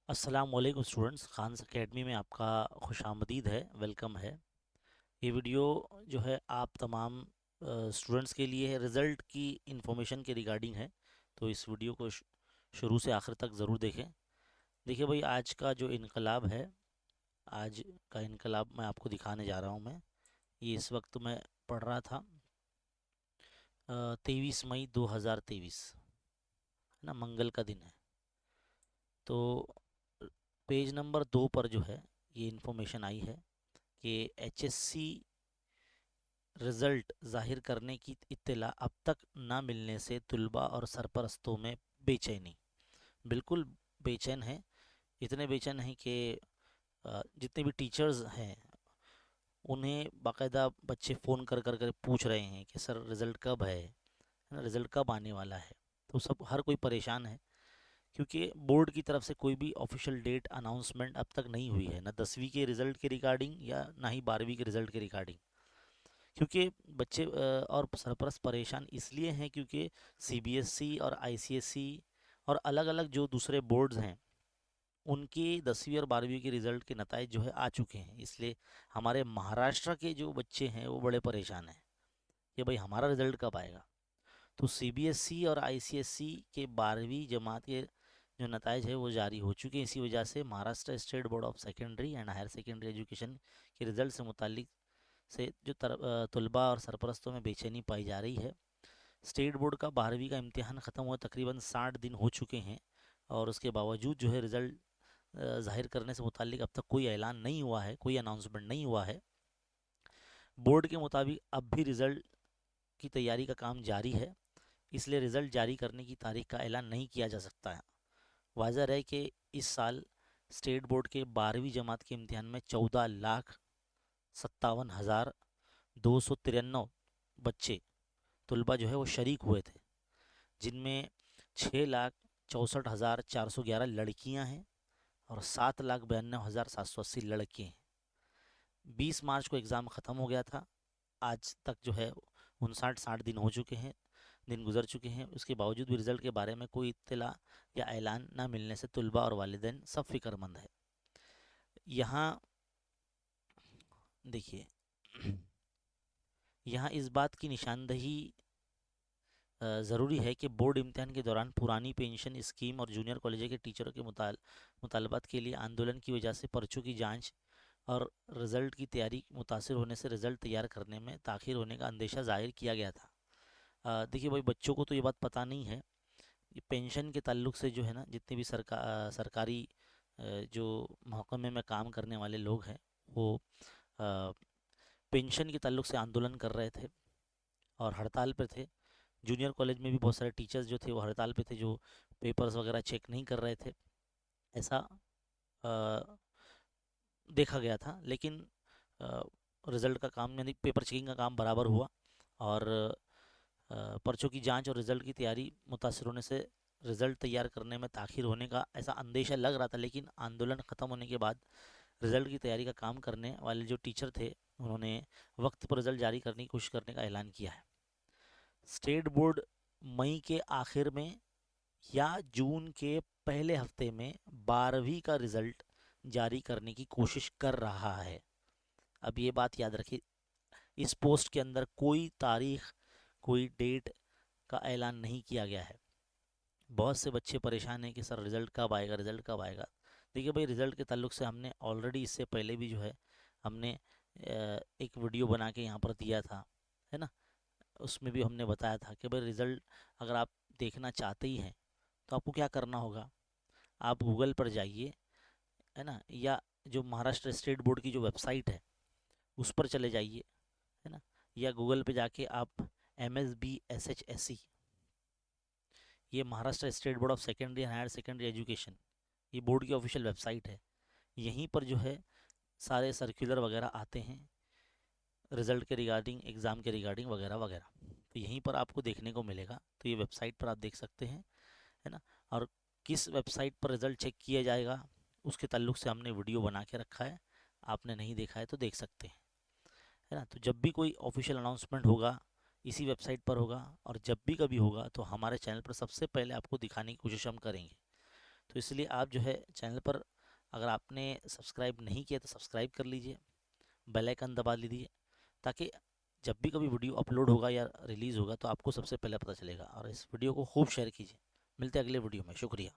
अस्सलाम वालेकुम students, Khans academy में आपका खुशामदीद है, वेलकम है। ये वीडियो जो है आप तमाम स्टूडेंट्स के लिए है, रिज़ल्ट की इंफॉर्मेशन के रिगार्डिंग है। तो इस वीडियो को शुरू से आखिर तक ज़रूर देखें। देखिए भाई, आज का जो इनकलाब है, आज का इनकलाब मैं आपको दिखाने जा रहा हूँ। मैं ये इस वक्त मैं पढ़ रहा था 23 मई 2023, है ना, मंगल का दिन है। तो पेज नंबर 2 पर जो है ये इंफॉर्मेशन आई है कि एचएससी रिज़ल्ट ज़ाहिर करने की इत्तला अब तक ना मिलने से तुलबा और सरपरस्तों में बेचैनी। बिल्कुल बेचैन है, इतने बेचैन हैं कि जितने भी टीचर्स हैं उन्हें बाकायदा बच्चे फ़ोन कर कर कर पूछ रहे हैं कि सर रिज़ल्ट कब है ना, रिज़ल्ट कब आने वाला है। तो सब हर कोई परेशान है, क्योंकि बोर्ड की तरफ से कोई भी ऑफिशियल डेट अनाउंसमेंट अब तक नहीं हुई है, ना 10वीं के रिज़ल्ट के रिगार्डिंग या ना ही 12वीं के रिज़ल्ट के रिगार्डिंग। क्योंकि बच्चे और सरपरस्त परेशान इसलिए हैं क्योंकि सीबीएसई और आईसीएसई और अलग अलग जो दूसरे बोर्ड्स हैं उनकी 10वीं और 12वीं के रिज़ल्ट के नताइज जो है आ चुके हैं। इसलिए हमारे महाराष्ट्र के जो बच्चे हैं वो बड़े परेशान हैं कि भाई हमारा रिज़ल्ट कब आएगा। तो सीबीएसई और आईसीएसई के 12वीं जमात के जो नताइज है वो जारी हो चुके हैं। इसी वजह से Maharashtra state board of secondary and higher secondary education के रिज़ल्ट से मुतालिक से जो तलबा और सरपरस्तों में बेचैनी पाई जा रही है। स्टेट बोर्ड का 12वीं का इम्तिहान ख़त्म हुआ तकरीबन 60 दिन हो चुके हैं, और उसके बावजूद जो है रिज़ल्ट ज़ाहिर करने से मुतालिक अब तक कोई ऐलान नहीं हुआ है, कोई अनाउंसमेंट नहीं हुआ है। बोर्ड के मुताबिक अब भी रिज़ल्ट की तैयारी का काम जारी है, इसलिए रिज़ल्ट जारी करने की तारीख का ऐलान नहीं किया जा सकता है। वाज़ह है कि इस साल स्टेट बोर्ड के 12वीं जमात के इम्तिहान में 14,57,293 बच्चे तलबा जो है वो शरीक हुए थे, जिनमें 6,64,411 लड़कियां हैं और 7,92,780 लड़के हैं। 20 मार्च को एग्ज़ाम ख़त्म हो गया था। आज तक जो है 59-60 दिन हो चुके हैं, दिन गुजर चुके हैं। उसके बावजूद भी रिज़ल्ट के बारे में कोई इत्तला या ऐलान ना मिलने से तुलबा और वालिदैन सब फिक्रमंद है। यहाँ देखिए, यहाँ इस बात की निशानदही ज़रूरी है कि बोर्ड इम्तिहान के दौरान पुरानी पेंशन स्कीम और जूनियर कॉलेज के टीचरों के मुतालबात के लिए आंदोलन की वजह से पर्चों की जांच और रिज़ल्ट की तैयारी मुतासर होने से रिज़ल्ट तैयार करने में ताख़िर होने का अंदेशा ज़ाहिर किया गया था। देखिए भाई, बच्चों को तो ये बात पता नहीं है। ये पेंशन के ताल्लुक से जो है ना, जितने भी सरकारी जो महकमे में काम करने वाले लोग हैं वो पेंशन के ताल्लुक से आंदोलन कर रहे थे और हड़ताल पे थे। जूनियर कॉलेज में भी बहुत सारे टीचर्स जो थे वो हड़ताल पे थे, जो पेपर्स वगैरह चेक नहीं कर रहे थे, ऐसा अ, देखा गया था। लेकिन रिज़ल्ट का काम यानी पेपर चेकिंग का काम बराबर हुआ, और पर्चों की जांच और रिज़ल्ट की तैयारी मुतासर होने से रिज़ल्ट तैयार करने में ताख़िर होने का ऐसा अंदेशा लग रहा था। लेकिन आंदोलन ख़त्म होने के बाद रिज़ल्ट की तैयारी का काम करने वाले जो टीचर थे उन्होंने वक्त पर रिज़ल्ट जारी करने की कोशिश करने का ऐलान किया है। स्टेट बोर्ड मई के आखिर में या जून के पहले हफ्ते में 12वीं का रिज़ल्ट जारी करने की कोशिश कर रहा है। अब ये बात याद रखिए, इस पोस्ट के अंदर कोई तारीख, कोई डेट का ऐलान नहीं किया गया है। बहुत से बच्चे परेशान हैं कि सर रिज़ल्ट कब आएगा, रिज़ल्ट कब आएगा। देखिए भाई, रिज़ल्ट के ताल्लुक से हमने ऑलरेडी इससे पहले भी जो है हमने एक वीडियो बना के यहाँ पर दिया था, है ना। उसमें भी हमने बताया था कि भाई रिज़ल्ट अगर आप देखना चाहते ही हैं तो आपको क्या करना होगा, आप गूगल पर जाइए, है ना, या जो महाराष्ट्र स्टेट बोर्ड की जो वेबसाइट है उस पर चले जाइए, है ना, या गूगल पे जाके आप MSBSHSE, ये Maharashtra state board of secondary and higher secondary education, ये बोर्ड की ऑफिशियल वेबसाइट है। यहीं पर जो है सारे सर्कुलर वगैरह आते हैं रिज़ल्ट के रिगार्डिंग, एग्ज़ाम के रिगार्डिंग वगैरह वगैरह। तो यहीं पर आपको देखने को मिलेगा, तो ये वेबसाइट पर आप देख सकते हैं, है ना। और किस वेबसाइट पर रिज़ल्ट चेक किया जाएगा उसके ताल्लुक से हमने वीडियो बना के रखा है, आपने नहीं देखा है तो देख सकते हैं, है ना। तो जब भी कोई ऑफिशियल अनाउंसमेंट होगा इसी वेबसाइट पर होगा, और जब भी कभी होगा तो हमारे चैनल पर सबसे पहले आपको दिखाने की कोशिश हम करेंगे। तो इसलिए आप जो है चैनल पर, अगर आपने सब्सक्राइब नहीं किया तो सब्सक्राइब कर लीजिए, बेल आइकन दबा लीजिए, ताकि जब भी कभी वीडियो अपलोड होगा या रिलीज़ होगा तो आपको सबसे पहले पता चलेगा। और इस वीडियो को खूब शेयर कीजिए। मिलते हैं अगले वीडियो में। शुक्रिया।